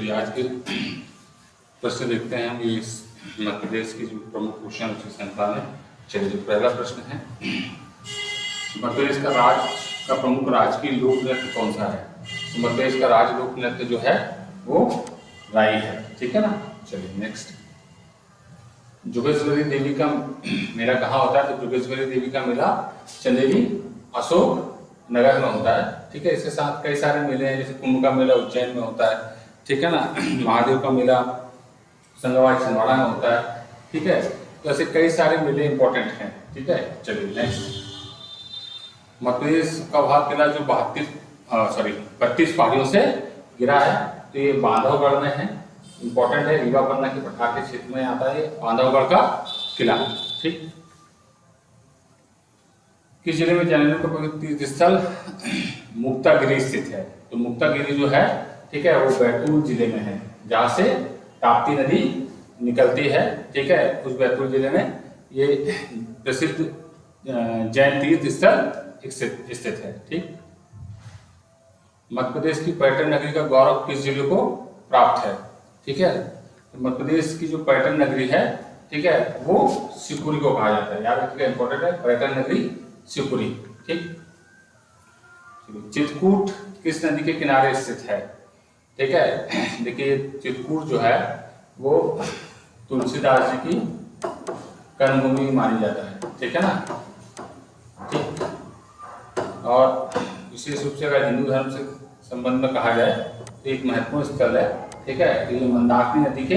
चलिए आज के प्रश्न देखते हैं हम। ये मध्य प्रदेश की जो प्रमुख क्वेश्चन उसकी श्रृंखला में। चलिए जो पहला प्रश्न है, मध्य प्रदेश का प्रमुख राजकीय लोक नृत्य कौन सा है? तो मध्य प्रदेश का राज लोक नृत्य जो है वो राई है। ठीक है ना। चलिए नेक्स्ट, जोगेश्वरी देवी का मेला कहाँ होता है? तो जोगेश्वरी देवी का मेला चंदेरी अशोक नगर में होता है। ठीक है। इसके साथ कई सारे मेले हैं, जैसे कुंभ का मेला उज्जैन में होता है। ठीक है ना। महादेव का मेला संगवाई छिंदवाड़ा में होता है। ठीक है। तो ऐसे कई सारे मेले इंपॉर्टेंट हैं। ठीक है। चलिए नेक्स्ट, मध्य प्रदेश का वह किला जो 32 पहाड़ियों से गिरा है, तो ये बांधवगढ़ में है। इंपॉर्टेंट है, रीवा पन्ना के पठार के क्षेत्र में आता है बांधवगढ़ का किला। ठीक। किस जिले में जैनियों का पवित्र तीर्थ स्थल मुक्तागिरी स्थित है? तो मुक्तागिरी जो है, ठीक है, वो बैतूल जिले में है, जहाँ से ताप्ती नदी निकलती है। ठीक है। उस बैतूल जिले में ये प्रसिद्ध जैन तीर्थ स्थल स्थित है। ठीक। मध्य प्रदेश की पर्यटन नगरी का गौरव किस जिले को प्राप्त है? ठीक है। तो मध्य प्रदेश की जो पर्यटन नगरी है, ठीक है, वो शिवपुरी को कहा जाता है। याद रखिएगा, इंपॉर्टेंट है, पर्यटन नगरी शिवपुरी। ठीक। चित्रकूट किस नदी के किनारे स्थित है? ठीक है। देखिए, चित्रकूट जो है वो तुलसीदास जी की कर्मभूमि मानी जाता है। ठीक है ना। ठीक। और विशेष रूप से अगर हिंदू धर्म से संबंध में कहा जाए तो एक महत्वपूर्ण स्थल है। ठीक है। तो ये मंदाकिनी नदी के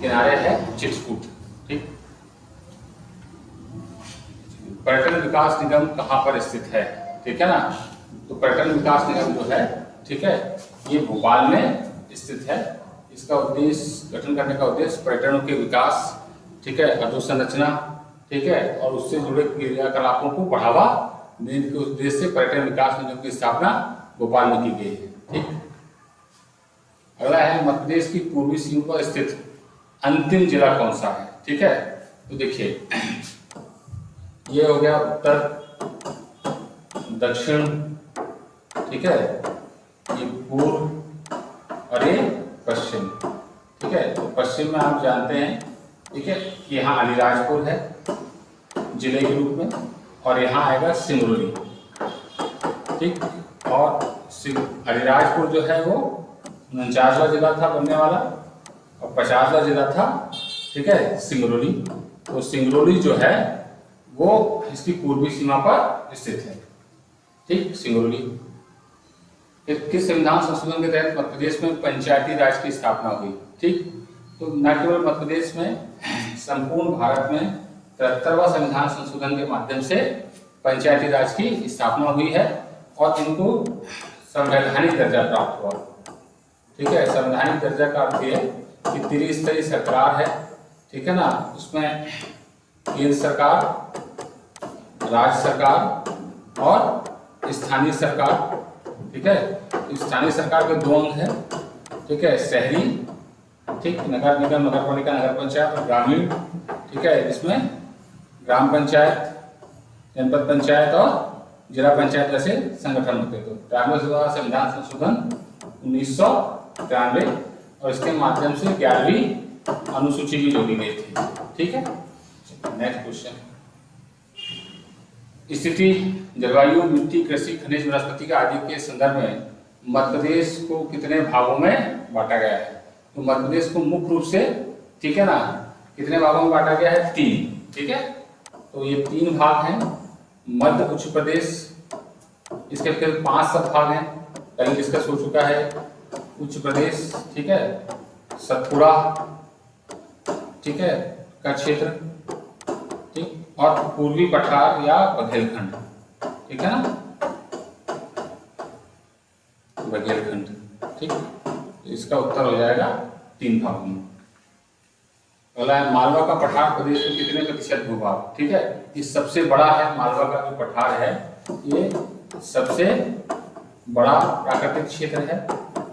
किनारे है चित्रकूट। ठीक। पर्यटन विकास निगम कहाँ पर स्थित है? ठीक है ना। तो पर्यटन विकास निगम जो है, ठीक है, ये भोपाल में स्थित है। इसका उद्देश्य, गठन करने का उद्देश्य पर्यटन के विकास, ठीक है, अधोसंरचना, ठीक है, और उससे जुड़े क्रियाकलापों को बढ़ावा देने के उद्देश्य से पर्यटन विकास निगम की स्थापना भोपाल में की गई है। ठीक। अगला है, मध्य प्रदेश की पूर्वी सीमा पर स्थित अंतिम जिला कौन सा है? ठीक है। तो देखिए, ये हो गया उत्तर, दक्षिण, ठीक है, ये पूर्व और ये पश्चिम। ठीक है। तो पश्चिम में आप जानते हैं, ठीक है, कि यहाँ अलीराजपुर है जिले के रूप में, और यहाँ आएगा सिंगरौली। ठीक। और अलीराजपुर जो है वो 49वां जिला था बनने वाला, और 50वां जिला था, ठीक है, सिंगरौली। तो सिंगरौली जो है वो इसकी पूर्वी सीमा पर स्थित है। ठीक। सिंगरौली। किस संविधान संशोधन के तहत मध्य प्रदेश में पंचायती राज की स्थापना हुई? ठीक। तो न केवल मध्य प्रदेश में, संपूर्ण भारत में 73वां संविधान संशोधन के माध्यम से पंचायती राज की स्थापना हुई है, और इनको संवैधानिक दर्जा प्राप्त हुआ। ठीक है। संवैधानिक दर्जा का अर्थ है कि त्रिस्तरीय सरकार है। ठीक है ना। उसमें केंद्र सरकार, राज्य सरकार और स्थानीय सरकार। ठीक है। तो स्थानीय सरकार के 2 अंग हैं। ठीक है। शहरी, ठीक, नगर निगम, नगर पालिका, नगर पंचायत, और ग्रामीण। ठीक है। इसमें ग्राम पंचायत, जनपद पंचायत और जिला पंचायत जैसे संगठन होते। तो 93वां संविधान संशोधन 1993, और इसके माध्यम से 11वीं अनुसूची भी जोड़ी गई थी। ठीक है। नेक्स्ट क्वेश्चन, स्थिति, जलवायु, मिट्टी, कृषि, खनिज, वनस्पति आदि के संदर्भ में मध्य प्रदेश को कितने भागों में बांटा गया है? तो मध्य प्रदेश को मुख्य रूप से, ठीक है ना, कितने भागों में बांटा गया है? 3। ठीक है। तो ये 3 भाग हैं। मध्य उच्च प्रदेश, इसके फिर 5 सब भाग हैं, कहीं डिस्कस हो चुका है। उच्च प्रदेश, ठीक है, सतपुड़ा, ठीक है, का क्षेत्र, ठीक, और पूर्वी पठार या बघेलखंड। ठीक है ना, बघेलखंड। ठीक। तो इसका उत्तर हो जाएगा 3 भागों में। अगला है, मालवा का पठार प्रदेश में कितने प्रतिशत भूभाग? ठीक है। ये सबसे बड़ा है, मालवा का जो पठार है ये सबसे बड़ा प्राकृतिक क्षेत्र है।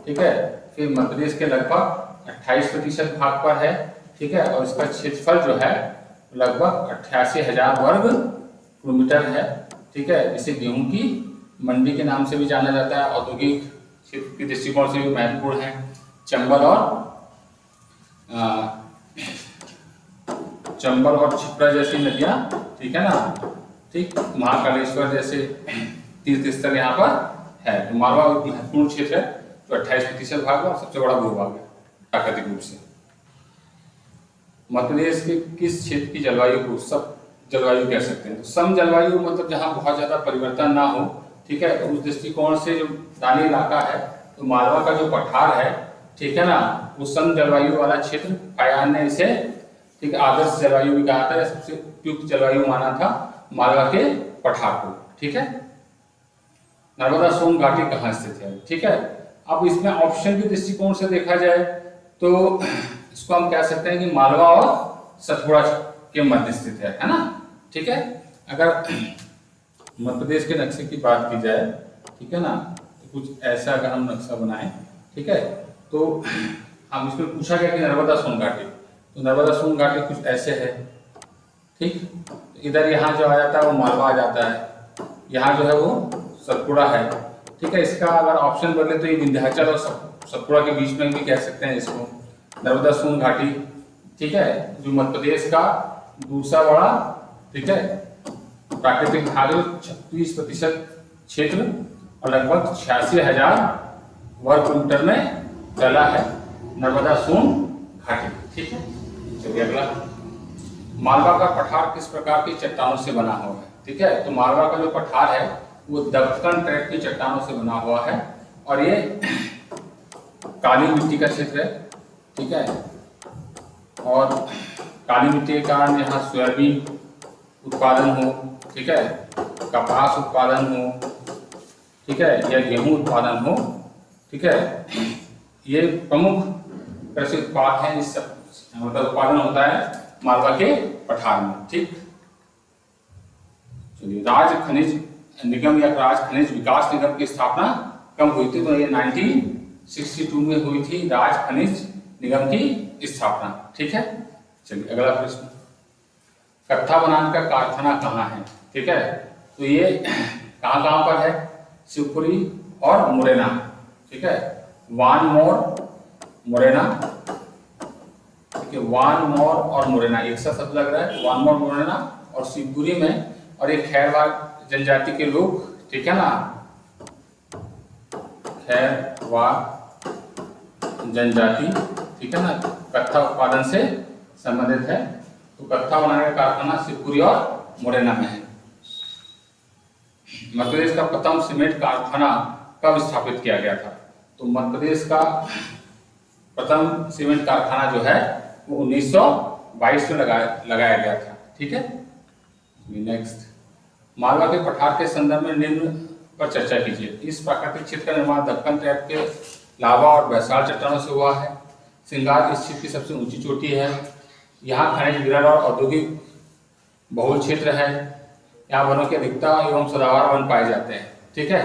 ठीक है। फिर मध्य प्रदेश के लगभग 28% भाग पर है। ठीक है। और इसका क्षेत्रफल जो है लगभग 88,000 वर्ग किलोमीटर है। ठीक है। इसे गेहूं की मंडी के नाम से भी जाना जाता है, औद्योगिक क्षेत्र के दृष्टिकोण से भी महत्वपूर्ण है। चंबल और छिप्रा जैसी नदियां, ठीक है ना, ठीक, महाकालेश्वर जैसे तीर्थ स्थल यहाँ पर है। तो मालवा एक महत्वपूर्ण क्षेत्र है जो 28% भाग है और सबसे बड़ा भूभाग है प्राकृतिक रूप से। मध्य प्रदेश के किस क्षेत्र की जलवायु को सब जलवायु कह सकते हैं? तो सम जलवायु मतलब जहाँ बहुत ज्यादा परिवर्तन ना हो, ठीक है। तो उस दृष्टिकोण से जो मैदानी इलाका है, तो मालवा का जो पठार है, ठीक है ना, वो सम जलवायु वाला क्षेत्र फायान ने इसे, ठीक, आदर्श जलवायु भी कहा था, सबसे उपयुक्त जलवायु माना था मालवा के पठार को, ठीक है। नर्मदा सोन घाटी कहाँ स्थित है? ठीक है। अब इसमें ऑप्शन के दृष्टिकोण से देखा जाए तो इसको हम कह सकते हैं कि मालवा और सतपुड़ा के मध्य स्थित है ना, ठीक है। अगर मध्य प्रदेश के नक्शे की बात की जाए, ठीक है ना, तो कुछ ऐसा अगर हम नक्शा बनाएं, ठीक है, तो हम इसमें पूछा गया कि नर्मदा सोन घाटी, तो नर्मदा सोन घाटी कुछ ऐसे है, ठीक। इधर यहाँ जो आ जाता है वो मालवा आ जाता है, यहाँ जो है वो सतपुड़ा है, ठीक है। इसका अगर ऑप्शन बदले तो ये विंध्याचल और सतपुड़ा के बीच में भी कह सकते हैं इसको, नर्मदा सोन घाटी, ठीक है, जो मध्य प्रदेश का दूसरा बड़ा, ठीक है, प्राकृतिक भाग 36% क्षेत्र और लगभग 86,000 वर्ग किलोमीटर में फैला है नर्मदा सोन घाटी, ठीक है। चलिए अगला, मालवा का पठार किस प्रकार की चट्टानों से बना हुआ है? ठीक है, तो मालवा का जो पठार है वो दक्कन ट्रैक्ट की चट्टानों से बना हुआ है और ये काली मिट्टी का क्षेत्र है, ठीक है। और काली मिट्टी के कारण यहाँ सोयाबीन उत्पादन हो, ठीक है, कपास उत्पादन हो, ठीक है, या गेहूं उत्पादन हो, ठीक है, ये प्रमुख कृषि उत्पाद हैं, इस मतलब उत्पादन होता है मालवा के पठार में, ठीक। चलिए, राज्य खनिज निगम या राज्य खनिज विकास निगम की स्थापना कब हुई थी? तो ये 1962 में हुई थी राज्य खनिज निगम की स्थापना, ठीक है। चलिए अगला प्रश्न, कत्था बनाने का कारखाना कहाँ है? ठीक है, तो ये कहाँ कहाँ पर है? शिवपुरी और मुरैना, ठीक है, वान मोर मुरैना, ठीक है, वान मोर और मुरैना एक सा शब्द लग रहा है, वान मोर मुरैना और शिवपुरी में, और एक खैरवाड़ जनजाति के लोग, ठीक है ना, खैरवाड़ जनजाति, ठीक है ना, कत्था उत्पादन से संबंधित है। तो कत्था बनाने का कारखाना शिवपुरी और मुरैना में है। मध्य प्रदेश का प्रथम सीमेंट कारखाना कब स्थापित किया गया था? तो मध्य प्रदेश का प्रथम सीमेंट कारखाना जो है वो 1922 में लगाया गया था, ठीक है। नेक्स्ट, मालवा के पठार के संदर्भ में निम्न पर चर्चा कीजिए। इस प्राकृतिक क्षेत्र का निर्माण दक्कन ट्रैप के लावा और बैसाल्ट चट्टानों से हुआ है। सिंगार इस क्षेत्र की सबसे ऊंची चोटी है। यहाँ खनिज विरल और औद्योगिक बहुल क्षेत्र है। यहाँ वनों की अधिकता एवं सदाबहार वन पाए जाते हैं, ठीक है।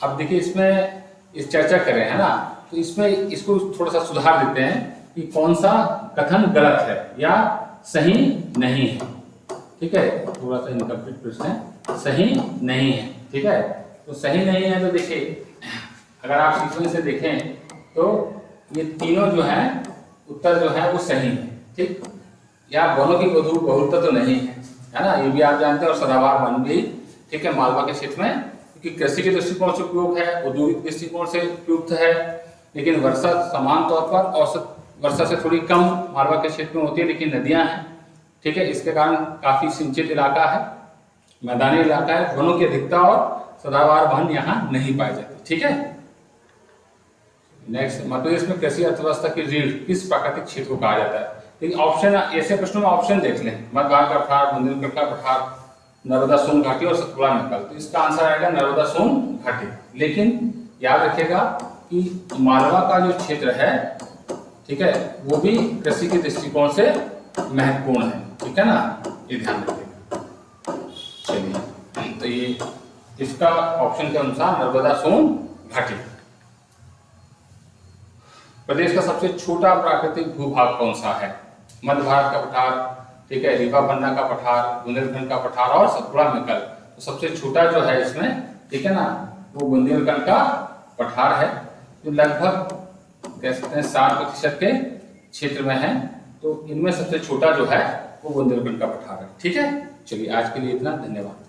अब देखिए, इसमें इस चर्चा कर रहे हैं ना, तो इसमें इसको थोड़ा सा सुधार देते हैं कि कौन सा कथन गलत है या सही नहीं है, ठीक है। थोड़ा सा इनकम्प्लीट प्रश्न है, सही नहीं है, ठीक है। तो सही नहीं है तो देखिए, अगर आप सीक्वेंस से देखें तो ये तीनों जो है उत्तर जो है वो सही है, ठीक। या वनों की बहुलता तो नहीं है ना, ये भी आप जानते हैं, और सदाबहार वन भी, ठीक है, मालवा के क्षेत्र में, क्योंकि कृषि के दृष्टिकोण से उपयोग है, औद्योगिक दृष्टिकोण से उपयुक्त है, लेकिन वर्षा समान तौर पर औसत वर्षा से थोड़ी कम मालवा के क्षेत्र में होती है, लेकिन नदियां हैं, ठीक है, इसके कारण काफी सिंचित इलाका है, मैदानी इलाका है, वनों की अधिकता और सदाबहार वन यहाँ नहीं पाए जाते, ठीक है। नेक्स्ट, मध्य प्रदेश में कृषि अर्थव्यवस्था की रीढ़ किस प्राकृतिक क्षेत्र को कहा जाता है? लेकिन ऑप्शन, ऐसे प्रश्नों में ऑप्शन देख लें, मध्यभाग का पठार, बुंदेलखंड का पठार, नर्मदा सोन घाटी और सतपुड़ा मैकल। तो इसका आंसर आएगा नर्मदा सोन घाटी। लेकिन याद रखिएगा कि मालवा का जो क्षेत्र है, ठीक है, वो भी कृषि के दृष्टिकोण से महत्वपूर्ण है, ठीक है ना, ये ध्यान रखिएगा। चलिए, तो ये इसका ऑप्शन के अनुसार नर्मदा सोन घाटी। प्रदेश का सबसे छोटा प्राकृतिक भूभाग कौन सा है? मध्य भारत का पठार, ठीक है, रीवा पन्ना का पठार, बुंदेलखंड का पठार और सतपुड़ा मैकल। तो सबसे छोटा जो है इसमें, ठीक है ना, वो बुंदेलखंड का पठार है, जो लगभग कह सकते हैं 60% के क्षेत्र में है। तो इनमें सबसे छोटा जो है वो बुंदेलखंड का पठार है। ठीक है, चलिए आज के लिए इतना, धन्यवाद।